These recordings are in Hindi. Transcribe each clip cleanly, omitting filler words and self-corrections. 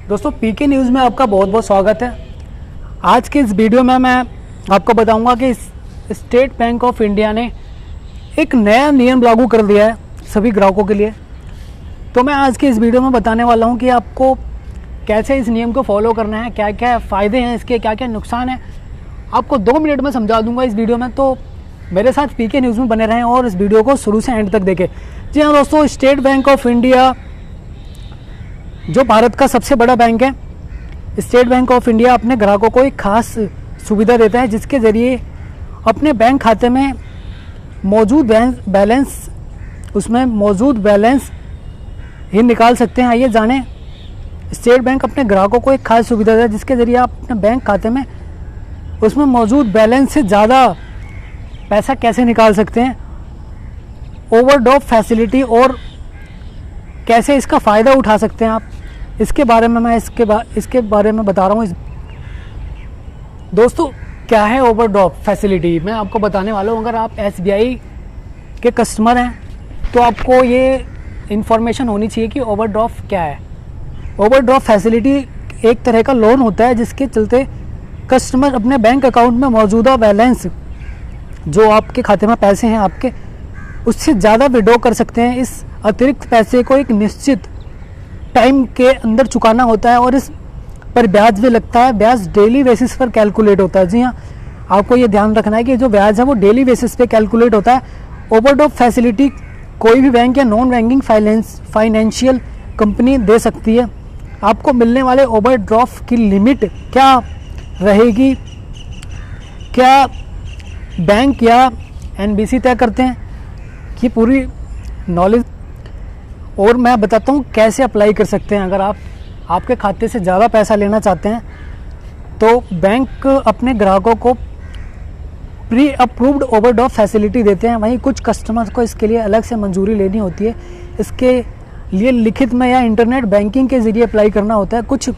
दोस्तों पीके न्यूज़ में आपका बहुत बहुत स्वागत है। आज के इस वीडियो में मैं आपको बताऊंगा कि स्टेट बैंक ऑफ इंडिया ने एक नया नियम लागू कर दिया है सभी ग्राहकों के लिए। तो मैं आज के इस वीडियो में बताने वाला हूं कि आपको कैसे इस नियम को फॉलो करना है, क्या क्या फ़ायदे हैं इसके, क्या क्या नुकसान है, आपको 2 मिनट में समझा दूंगा इस वीडियो में। तो मेरे साथ पीके न्यूज़ में बने रहें और इस वीडियो को शुरू से एंड तक देखें। जी हाँ दोस्तों, स्टेट बैंक ऑफ इंडिया जो भारत का सबसे बड़ा बैंक है, स्टेट बैंक ऑफ इंडिया अपने ग्राहकों को एक खास सुविधा देता है जिसके ज़रिए अपने बैंक खाते में मौजूद बैलेंस ही निकाल सकते हैं। आइए जानें, स्टेट बैंक अपने ग्राहकों को एक खास सुविधा देता है जिसके ज़रिए आप अपने बैंक खाते में उसमें मौजूद बैलेंस से ज़्यादा पैसा कैसे निकाल सकते हैं, ओवरड्राफ्ट फैसिलिटी और कैसे इसका फ़ायदा उठा सकते हैं आप, इसके बारे में मैं इसके बारे में बता रहा हूँ। दोस्तों क्या है ओवरड्राफ्ट फैसिलिटी, मैं आपको बताने वाला हूँ। अगर आप SBI के कस्टमर हैं तो आपको ये इन्फॉर्मेशन होनी चाहिए कि ओवरड्राफ्ट क्या है। ओवरड्राफ्ट फैसिलिटी एक तरह का लोन होता है जिसके चलते कस्टमर अपने बैंक अकाउंट में मौजूदा बैलेंस, जो आपके खाते में पैसे हैं आपके, उससे ज़्यादा विड्रॉ कर सकते हैं। इस अतिरिक्त पैसे को एक निश्चित टाइम के अंदर चुकाना होता है और इस पर ब्याज भी लगता है। ब्याज डेली बेसिस पर कैलकुलेट होता है। जी हाँ, आपको ये ध्यान रखना है कि जो ब्याज है वो डेली बेसिस पे कैलकुलेट होता है। ओवरड्राफ्ट फैसिलिटी कोई भी बैंक या नॉन बैंकिंग फाइनेंशियल कंपनी दे सकती है। आपको मिलने वाले ओवरड्राफ्ट की लिमिट क्या रहेगी, क्या बैंक या NBC तय करते हैं, ये पूरी नॉलेज और मैं बताता हूँ कैसे अप्लाई कर सकते हैं। अगर आपके खाते से ज़्यादा पैसा लेना चाहते हैं तो बैंक अपने ग्राहकों को प्री अप्रूव्ड ओवरड्राफ्ट फैसिलिटी देते हैं। वहीं कुछ कस्टमर्स को इसके लिए अलग से मंजूरी लेनी होती है। इसके लिए लिखित में या इंटरनेट बैंकिंग के ज़रिए अप्लाई करना होता है। कुछ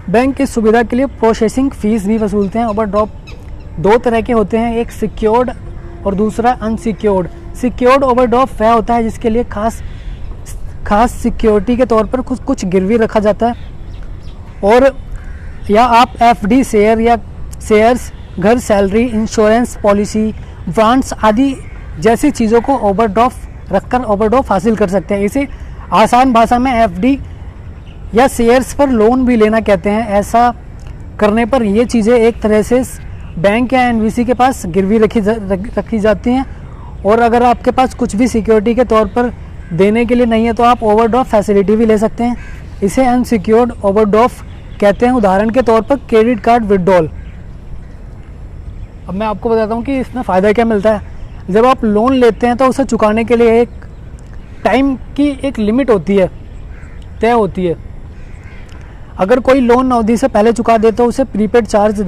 बैंक इस सुविधा के लिए प्रोसेसिंग फ़ीस भी वसूलते हैं। ओवरड्राफ्ट 2 तरह के होते हैं, एक सिक्योर्ड और दूसरा अनसिक्योर्ड। सिक्योर्ड ओवरड्राफ्ट वह होता है जिसके लिए खास सिक्योरिटी के तौर पर कुछ गिरवी रखा जाता है, और या आप FD शेयर्स, घर, सैलरी, इंश्योरेंस पॉलिसी, बॉन्ड्स आदि जैसी चीज़ों को ओवरड्राफ्ट रखकर ओवरड्राफ्ट हासिल कर सकते हैं। इसे आसान भाषा में FD या शेयर्स पर लोन भी लेना कहते हैं। ऐसा करने पर ये चीज़ें एक तरह से बैंक या NBC के पास गिरवी रखी जाती हैं, और अगर आपके पास कुछ भी सिक्योरिटी के तौर पर देने के लिए नहीं है तो आप ओवरड्राफ्ट फैसिलिटी भी ले सकते हैं। इसे अनसिक्योर्ड ओवरड्राफ्ट कहते हैं। उदाहरण के तौर पर क्रेडिट कार्ड विड्रॉल। अब मैं आपको बताता हूँ कि इसमें फ़ायदा क्या मिलता है। जब आप लोन लेते हैं तो उसे चुकाने के लिए एक टाइम की एक लिमिट होती है, तय होती है। अगर कोई लोन अवधि से पहले चुका दे तो उसे प्रीपेमेंट चार्ज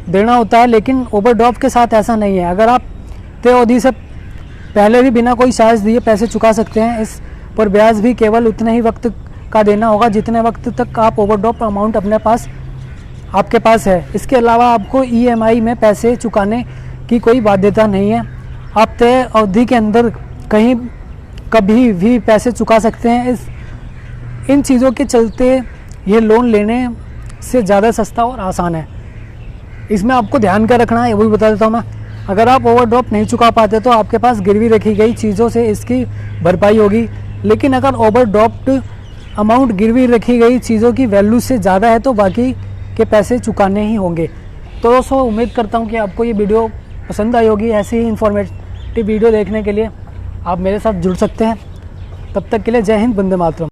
देना होता है, लेकिन ओवरड्राफ्ट के साथ ऐसा नहीं है। अगर आप तय अवधि से पहले भी बिना कोई चार्ज दिए पैसे चुका सकते हैं। इस पर ब्याज भी केवल उतने ही वक्त का देना होगा जितने वक्त तक आप ओवरड्राफ्ट अमाउंट आपके पास है। इसके अलावा आपको EMI में पैसे चुकाने की कोई बाध्यता नहीं है। आप तय अवधि के अंदर कभी भी पैसे चुका सकते हैं। इन चीज़ों के चलते ये लोन लेने से ज़्यादा सस्ता और आसान है। इसमें आपको ध्यान क्या रखना है वो भी बता देता हूँ मैं। अगर आप ओवरड्राफ्ट नहीं चुका पाते तो आपके पास गिरवी रखी गई चीज़ों से इसकी भरपाई होगी, लेकिन अगर ओवरड्राफ्ट अमाउंट गिरवी रखी गई चीज़ों की वैल्यू से ज़्यादा है तो बाकी के पैसे चुकाने ही होंगे। तो दोस्तों उम्मीद करता हूँ कि आपको ये वीडियो पसंद आई होगी। ऐसी ही इन्फॉर्मेटिव वीडियो देखने के लिए आप मेरे साथ जुड़ सकते हैं। तब तक के लिए जय हिंद, वंदे मातरम।